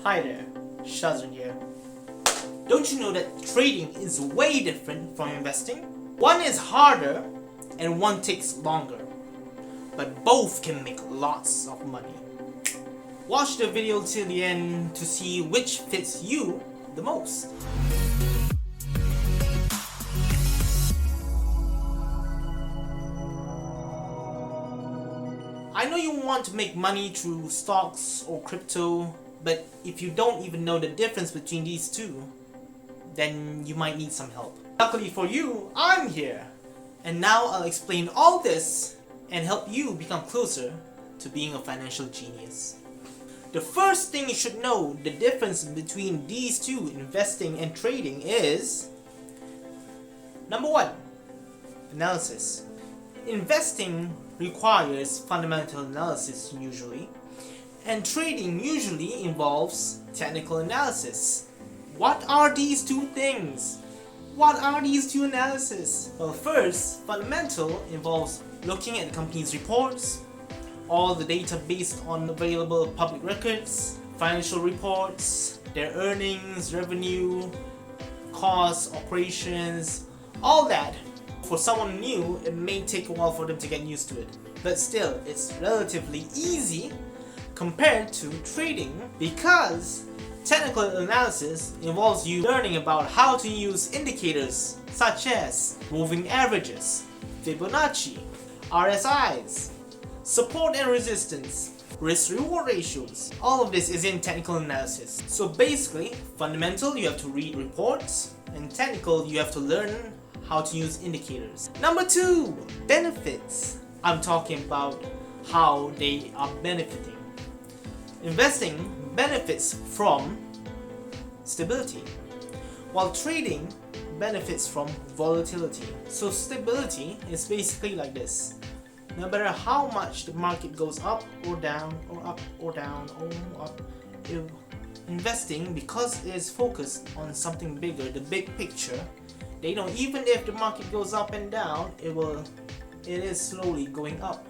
Hi there, Shazan here. Don't you know that trading is way different from investing? One is harder and one takes longer, but both can make lots of money. Watch the video till the end to see which fits you the most. I know you want to make money through stocks or crypto, but if you don't even know the difference between these two, then you might need some help. Luckily for you, I'm here! And now I'll explain all this and help you become closer to being a financial genius. The first thing you should know, the difference between these two, investing and trading, is number one, analysis. Investing requires fundamental analysis usually, and trading usually involves technical analysis. What are these two things? What are these two analyses? Well, first, fundamental involves looking at the company's reports, all the data based on available public records, financial reports, their earnings, revenue, costs, operations, all that. For someone new, it may take a while for them to get used to it, but still, it's relatively easy compared to trading because technical analysis involves you learning about how to use indicators such as moving averages, Fibonacci, RSIs, support and resistance, risk-reward ratios. All of this is in technical analysis. So basically, fundamental, you have to read reports, and technical, you have to learn how to use indicators. Number two, benefits. I'm talking about how they are benefiting. Investing benefits from stability, while trading benefits from volatility. So stability is basically like this. No matter how much the market goes up or down, or up or down, or up, investing, because it is focused on something bigger, the big picture, they know even if the market goes up and down, it is slowly going up,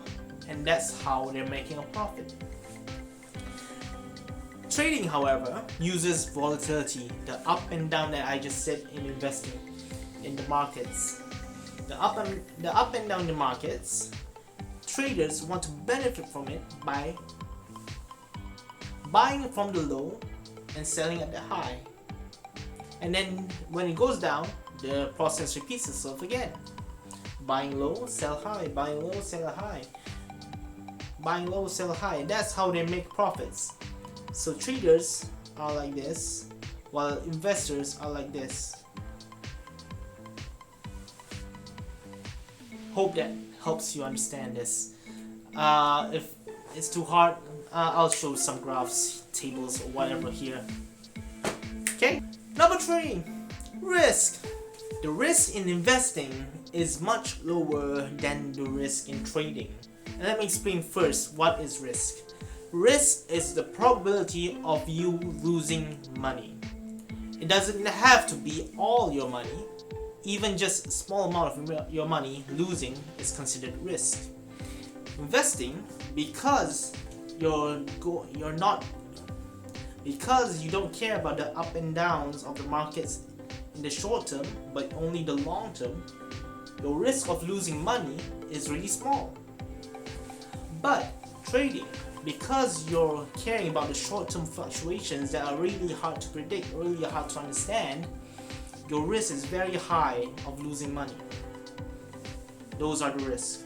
and that's how they're making a profit. Trading, however, uses volatility, the up and down that I just said in investing in the markets. The up and down the markets, traders want to benefit from it by buying from the low and selling at the high. And then when it goes down, the process repeats itself again. Buying low, sell high, buying low, sell high. Buying low, sell high. And that's how they make profits. So traders are like this, while investors are like this. Hope that helps you understand this. If it's too hard, I'll show some graphs, tables, or whatever here. Okay? Number three, risk. The risk in investing is much lower than the risk in trading. And let me explain first what is risk. Risk is the probability of you losing money. It doesn't have to be all your money. Even just a small amount of your money losing is considered risk. Investing, because you don't care about the up and downs of the markets in the short term, but only the long term, your risk of losing money is really small. But trading, because you're caring about the short-term fluctuations that are really hard to predict, really hard to understand, your risk is very high of losing money. Those are the risks.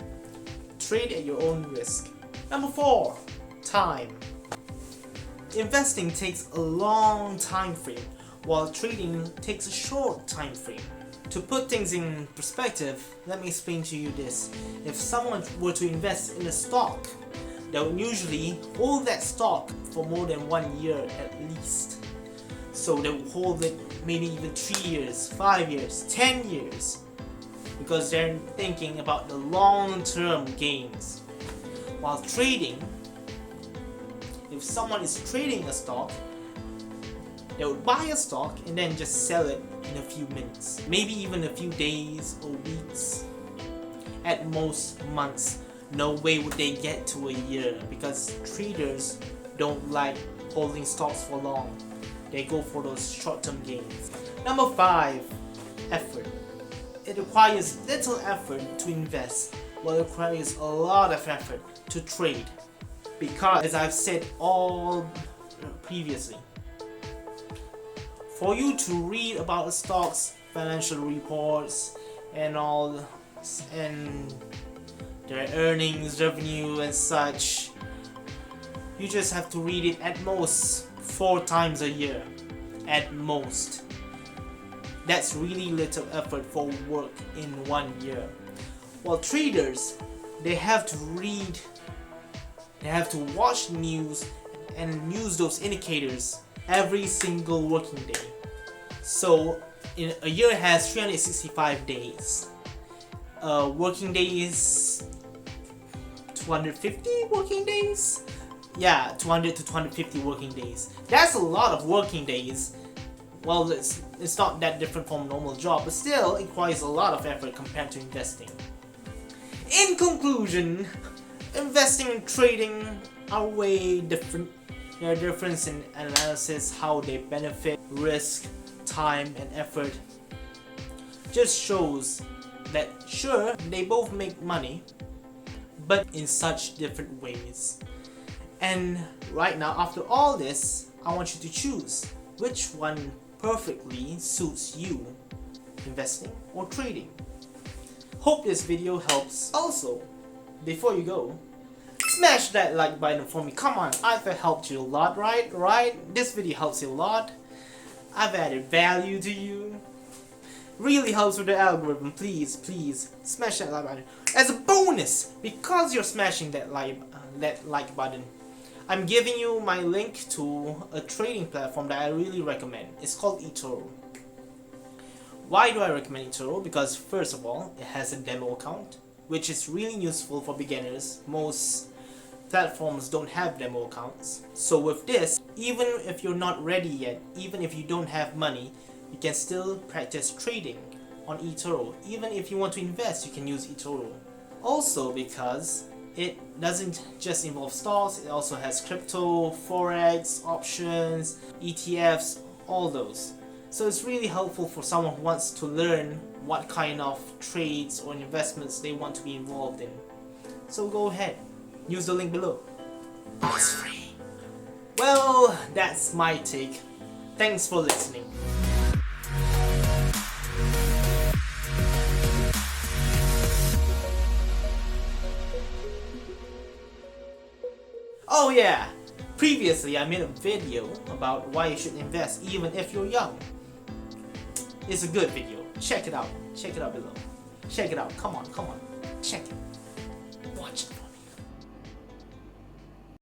Trade at your own risk. Number four, time. Investing takes a long time frame, while trading takes a short time frame. To put things in perspective, let me explain to you this. If someone were to invest in a stock, they would usually hold that stock for more than 1 year at least. So they would hold it maybe even 3 years, 5 years, 10 years, because they're thinking about the long-term gains. While trading, if someone is trading a stock, they would buy a stock and then just sell it in a few minutes, maybe even a few days or weeks, at most months. No way would they get to a year, because traders don't like holding stocks for long. They go for those short-term gains. Number 5, effort. It requires little effort to invest, while it requires a lot of effort to trade. Because, as I've said all previously, for you to read about the stocks, financial reports, and all, and their earnings, revenue, and such, you just have to read it at most 4 times a year. At most. That's really little effort for work in 1 year. While traders, they have to read, they have to watch news and use those indicators every single working day. So in a year has 365 days. Working days, 250 working days? Yeah, 200 to 250 working days. That's a lot of working days. Well, it's not that different from a normal job, but still it requires a lot of effort compared to investing. In conclusion, investing and trading are way different. There are differences in analysis, how they benefit, risk, time, and effort. Just shows that sure, they both make money, but in such different ways. And right now, after all this, I want you to choose which one perfectly suits you, investing or trading. Hope this video helps. Also, before you go, smash that like button for me. Come on, I've helped you a lot, right? This video helps you a lot. I've added value to you. Really helps with the algorithm. Please smash that like button. As a bonus, because you're smashing that like button, I'm giving you my link to a trading platform that I really recommend. It's called eToro. Why do I recommend eToro? Because first of all, it has a demo account, which is really useful for beginners. Most platforms don't have demo accounts. So with this, even if you're not ready yet, even if you don't have money, you can still practice trading on eToro. Even if you want to invest, you can use eToro. Also because it doesn't just involve stocks, it also has crypto, forex, options, ETFs, all those. So it's really helpful for someone who wants to learn what kind of trades or investments they want to be involved in. So go ahead, use the link below. It's free. Well, that's my take. Thanks for listening. Oh yeah, previously I made a video about why you should invest even if you're young. It's a good video. Check it out below. Check it out, come on, check it. Watch it.